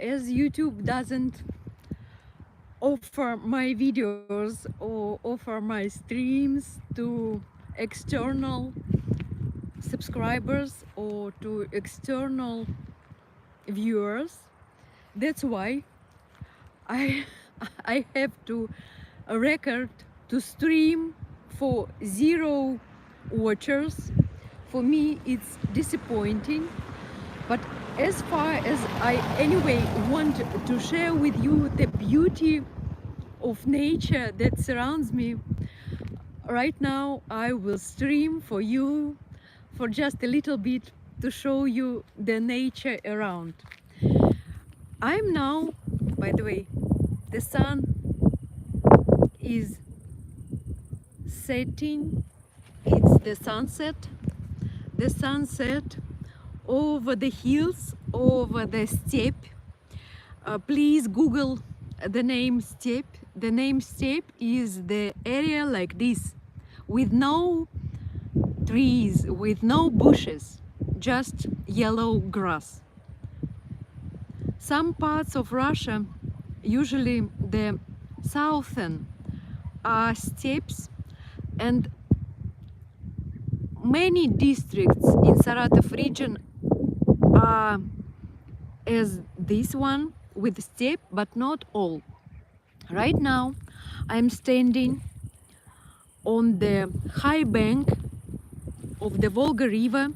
as YouTube doesn't offer my videos or offer my streams to external subscribers or to external viewers, that's why I I have to record to stream for 0 watchers. For me it's disappointing, but as far as I anyway want to share with you the beauty of nature that surrounds me, right now I will stream for you for just a little bit to show you the nature around. I'm now, by the way, the sun is setting, it's the sunset over the hills, over the steppe. Please Google the name steppe. The name steppe is the area like this, with no trees, with no bushes, just yellow grass. Some parts of Russia, usually the southern, are steppes, and many districts in Saratov region are as this one with steppe, but not all. Right now I'm standing on the high bank of the Volga river,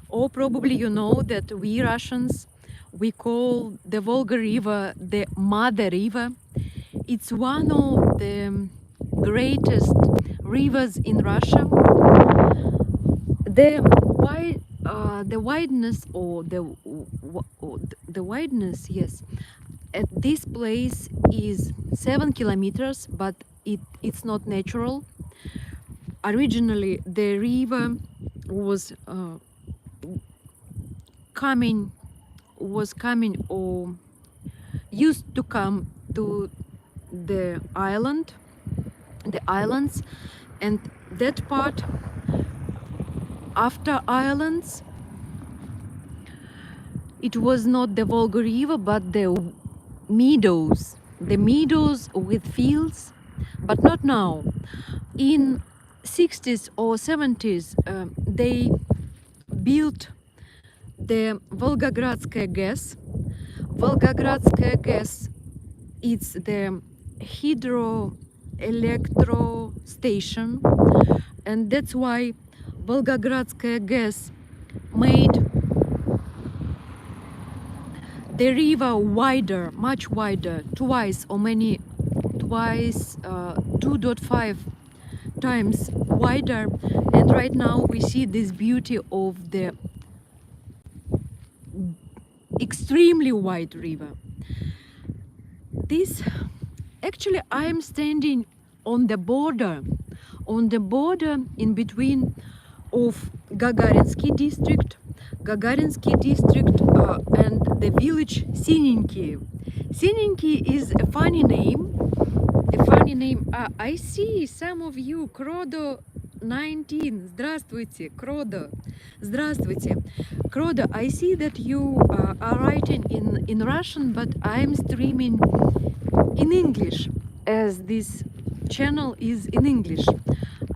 or probably you know that we Russians, we call the Volga river the mother river. It's one of the greatest rivers in Russia. The wideness, or the wideness, yes, at this place is 7 kilometers, but it's not natural. Originally the river was coming or used to come to the islands, and that part after islands, it was not the Volga river but the meadows with fields, but not now. In 60s or 70s they built the Volgogradskaya gas. Volgogradskaya gas, it's the hydroelectro station, and that's why Volgogradskaya gas made the river wider, much wider, twice 2.5 times wider. And right now we see this beauty of the extremely wide river. This, actually I'm standing on the border in between of Gagarinsky district and the village Sinenki. Sinenki is a funny name. I see some of you. Кrodо 19. Здравствуйте, Кrodо. Здравствуйте. Кrodо, I see that you are writing in Russian, but I'm streaming in English, as this channel is in English.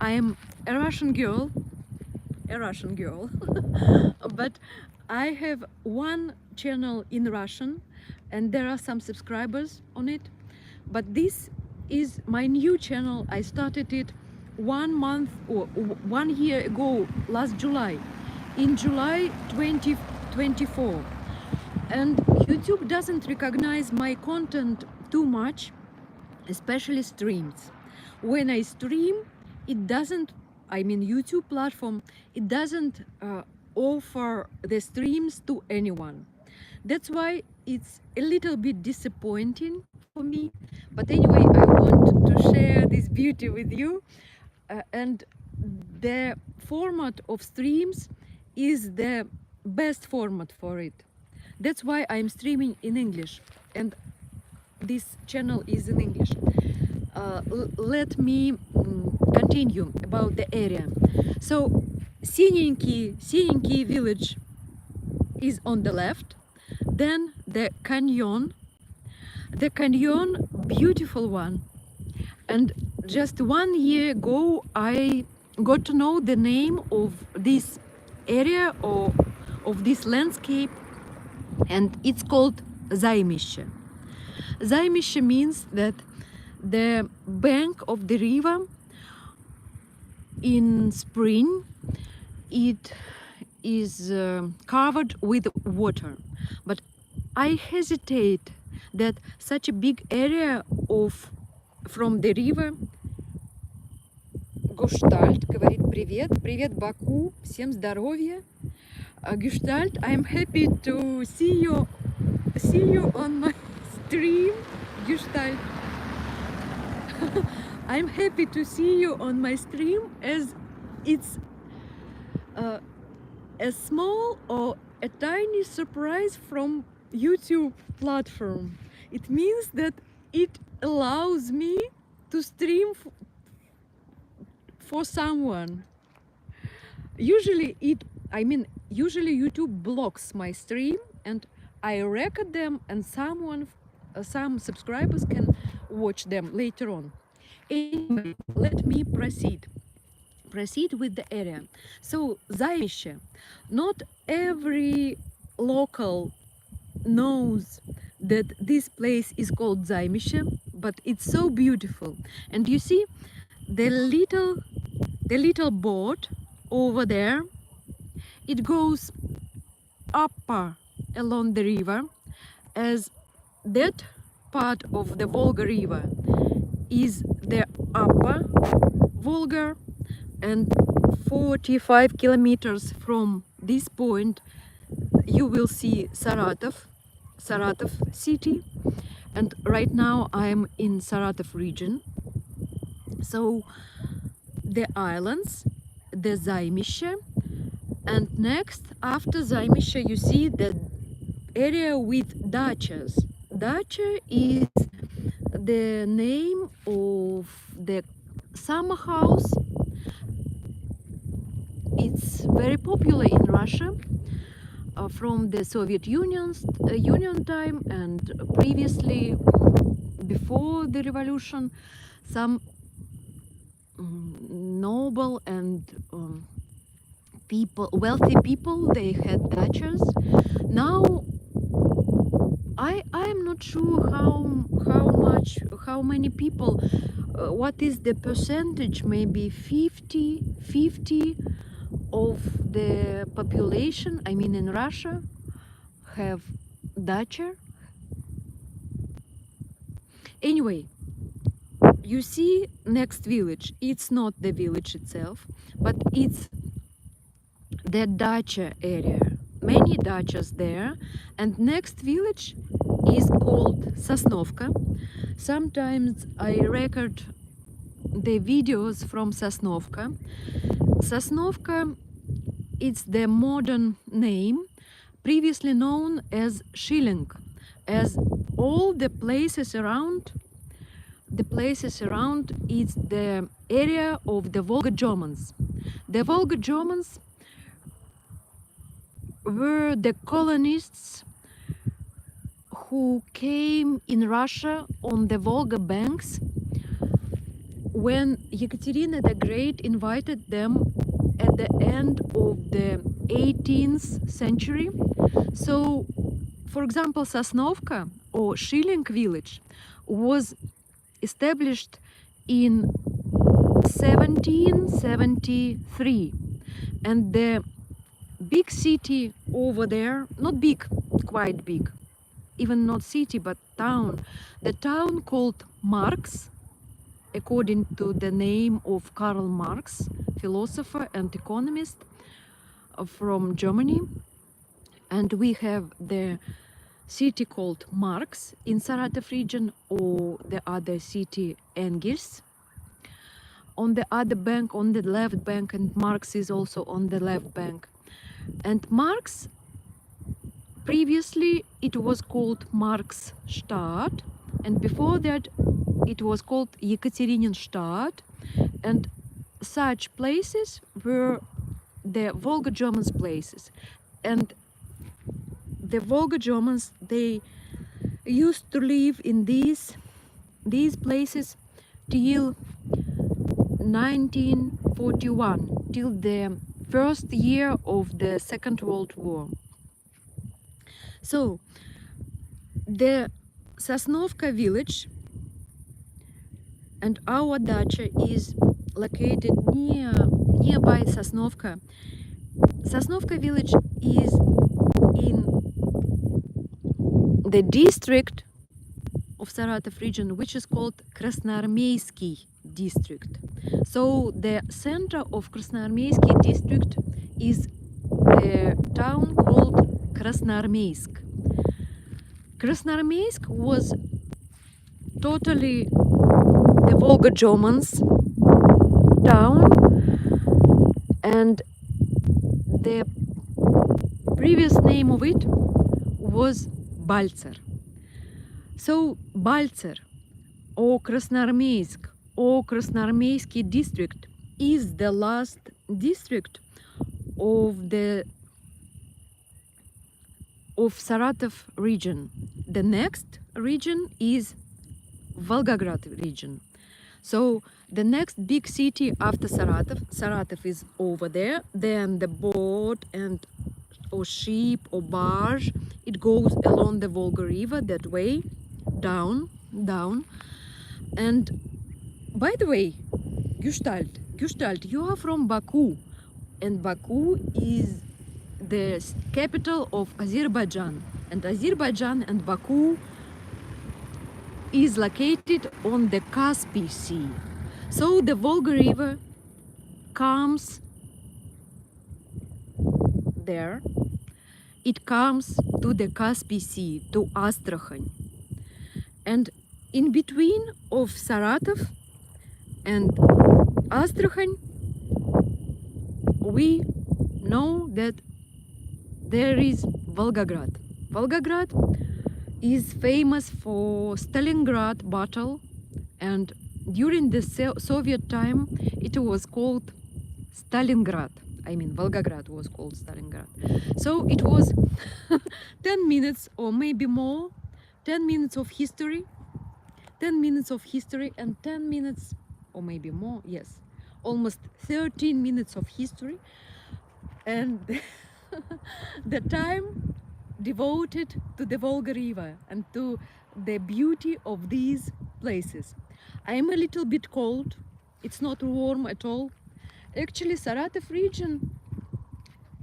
I am a Russian girl, but I have one channel in Russian and there are some subscribers on it. But this is my new channel. I started it 1 month or 1 year ago, last July, in July 2024. And YouTube doesn't recognize my content too much, especially streams. When I stream, it doesn't, I mean YouTube platform, it doesn't offer the streams to anyone. That's why it's a little bit disappointing for me. But anyway, I want to share this beauty with you. And the format of streams is the best format for it. That's why I'm streaming in English, and this channel is in English. Let me continue about the area. So Sinenki village is on the left, then the canyon, beautiful one. And just 1 year ago, I got to know the name of this area or of this landscape, and it's called Zaymishe. Zaymishe means that the bank of the river in spring, it is covered with water. But I hesitate that such a big area of from the river. Гештальт говорит привет, привет Баку, всем здоровья. Гештальт, I'm happy to see you on my stream. Gestalt. I'm happy to see you on my stream, as it's a small or a tiny surprise from YouTube platform. It means that it allows me to stream for someone. Usually usually YouTube blocks my stream and I record them, and some subscribers can watch them later on. Anyway, let me proceed with the area. So Zaymishe, not every local knows that this place is called Zaymishe, but it's so beautiful. And you see the little boat over there, it goes upper along the river, as that part of the Volga river is the upper Volga, and 45 kilometers from this point you will see Saratov city, and right now I'm in Saratov region. So the islands, the Zaymishe, and next after Zaymishe you see the area with dachas. Dacha is the name of the summer house. It's very popular in Russia from the Soviet Union time, and previously, before the revolution, some noble and wealthy people, they had dachas. Now I'm not sure how many people, what is the percentage, maybe 50 of the population, I mean in Russia, have dacha. Anyway, you see next village, it's not the village itself, but it's the dacha area. Many dachas there, and next village is called Sosnovka. Sometimes I record the videos from Sosnovka. Sosnovka, it's the modern name, previously known as Shilling, as all the places around is the area of the Volga Germans. The Volga Germans were the colonists who came in Russia on the Volga banks when Ekaterina the Great invited them at the end of the 18th century. So, for example, Sosnovka or Shilling village was established in 1773, and the big city over there, not big, quite big, even not city but town, the town called Marx, according to the name of Karl Marx, philosopher and economist from Germany. And we have the city called Marx in Saratov region, or the other city Engels on the other bank, on the left bank, and Marx is also on the left bank. And Marx, previously it was called Marxstadt, and before that it was called Yekaterinenstadt, and such places were the Volga Germans places. And the Volga Germans, they used to live in these places till 1941, till the first year of the Second World War. So the Sosnovka village and our dacha is located nearby Sosnovka. Sosnovka village is in the district of Saratov region, which is called Krasnoarmeysky district. So the center of Krasnoarmeysky district is a town called Krasnoarmeysk. Krasnoarmeysk was totally the Volga Germans town, and the previous name of it was Baltzer. So Baltzer or Krasnoarmeysk or Krasnoarmeysky district is the last district of Saratov region. The next region is Volgograd region. So the next big city after Saratov is over there. Then the boat or ship or barge, it goes along the Volga River that way, down. And by the way, Gestalt, you are from Baku, and Baku is the capital of Azerbaijan, and Azerbaijan and Baku is located on the Caspian Sea. So the Volga River comes there. It comes to the Caspian Sea, to Astrakhan. And in between of Saratov and Astrakhan, we know that there is Volgograd. Volgograd is famous for Stalingrad battle, and during the Soviet time it was called Stalingrad. I mean, Volgograd was called Stalingrad. So it was 10 minutes or maybe more, 10 minutes of history, 10 minutes of history and 10 minutes or maybe more, yes, almost 13 minutes of history, and the time devoted to the Volga River and to the beauty of these places. I am a little bit cold, it's not warm at all. Actually, Saratov region,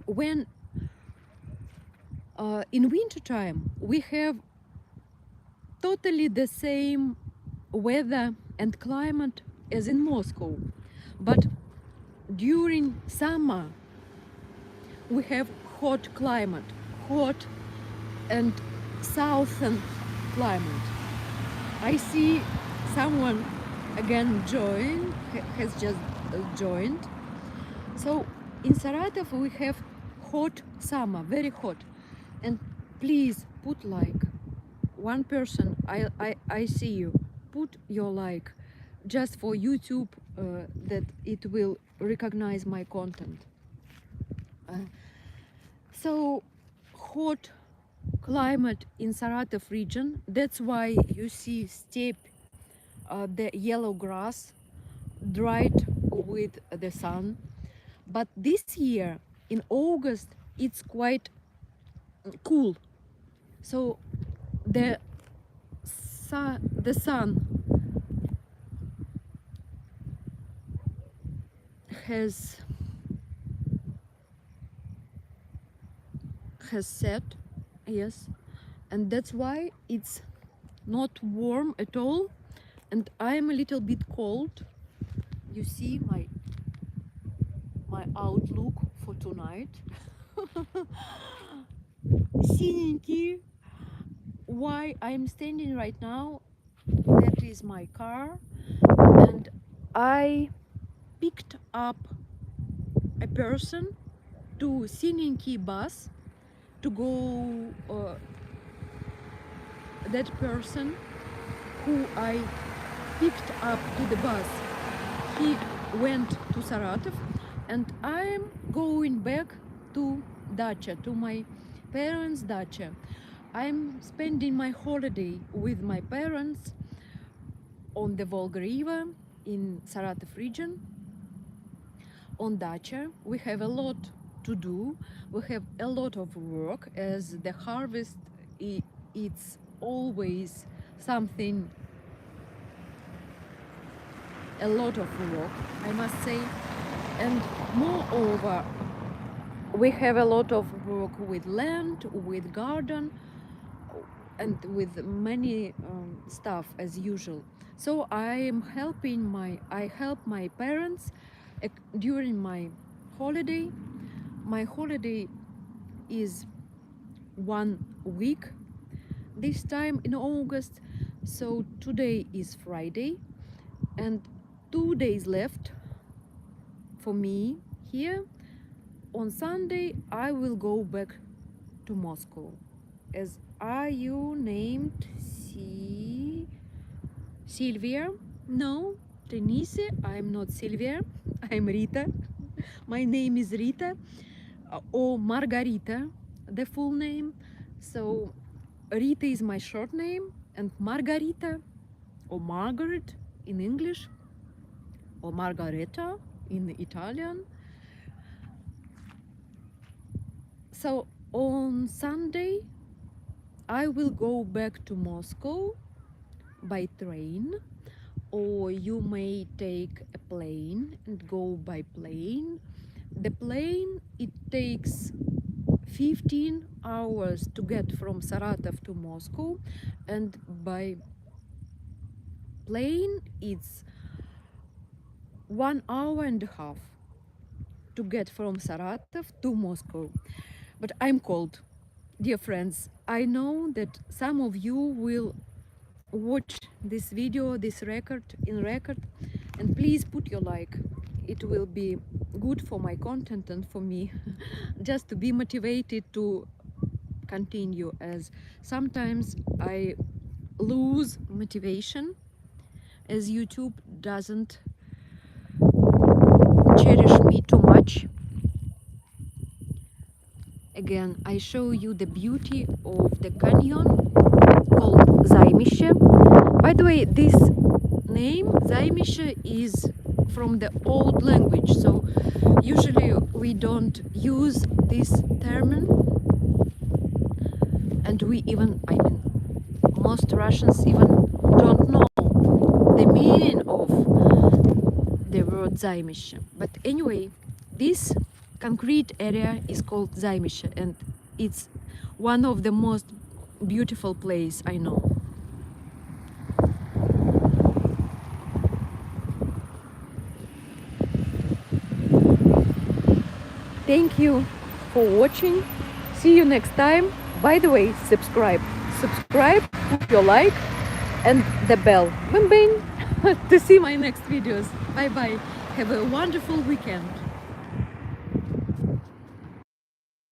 when in winter time we have totally the same weather and climate as in Moscow, but during summer we have hot climate, hot and southern climate. I see someone again has just joined. So in Saratov we have hot summer, very hot, and please put like one person. I see you. Put your like, just for YouTube, that it will recognize my content. So hot climate in Saratov region. That's why you see steppe, the yellow grass, dried with the sun. But this year in August it's quite cool. So the sun has set, yes, and that's why it's not warm at all, and I'm a little bit cold. You see my outlook for tonight. Синенький. Why I'm standing right now, that is my car, and I picked up a person to Sinenki bus to go. That person who I picked up to the bus, he went to Saratov, and I'm going back to dacha, to my parents' dacha. I'm spending my holiday with my parents on the Volga River in Saratov region. On dacha, we have a lot to do. We have a lot of work as the harvest. It's always something, a lot of work, I must say. And moreover, we have a lot of work with land, with garden, and with many stuff as usual. So I help my parents during my holiday. My holiday is 1 week this time in August. So today is Friday and 2 days left for me here. On Sunday I will go back to Moscow. As are you named Sylvia? No, Denise, I'm not Sylvia, I'm Rita. My name is Rita, or Margarita, the full name. So Rita is my short name, and Margarita, or Margaret in English, or Margareta in Italian. So on Sunday I will go back to Moscow by train, or you may take a plane and go by plane. The plane, it takes 15 hours to get from Saratov to Moscow, and by plane it's 1 hour and a half to get from Saratov to Moscow. But I'm cold, dear friends. I know that some of you will watch this video, this record, and please put your like. It will be good for my content and for me just to be motivated to continue, as sometimes I lose motivation as YouTube doesn't cherish me too much. Again, I show you the beauty of the canyon called Zaymishe. By the way, this name Zaymishe is from the old language, so usually we don't use this term, and most Russians even don't know the meaning of the word Zaymishe. But anyway, this concrete area is called Zaymishe, and it's one of the most beautiful places I know. Thank you for watching. See you next time. By the way, subscribe, put your like and the bell, bing bing, to see my next videos. Bye bye. Have a wonderful weekend.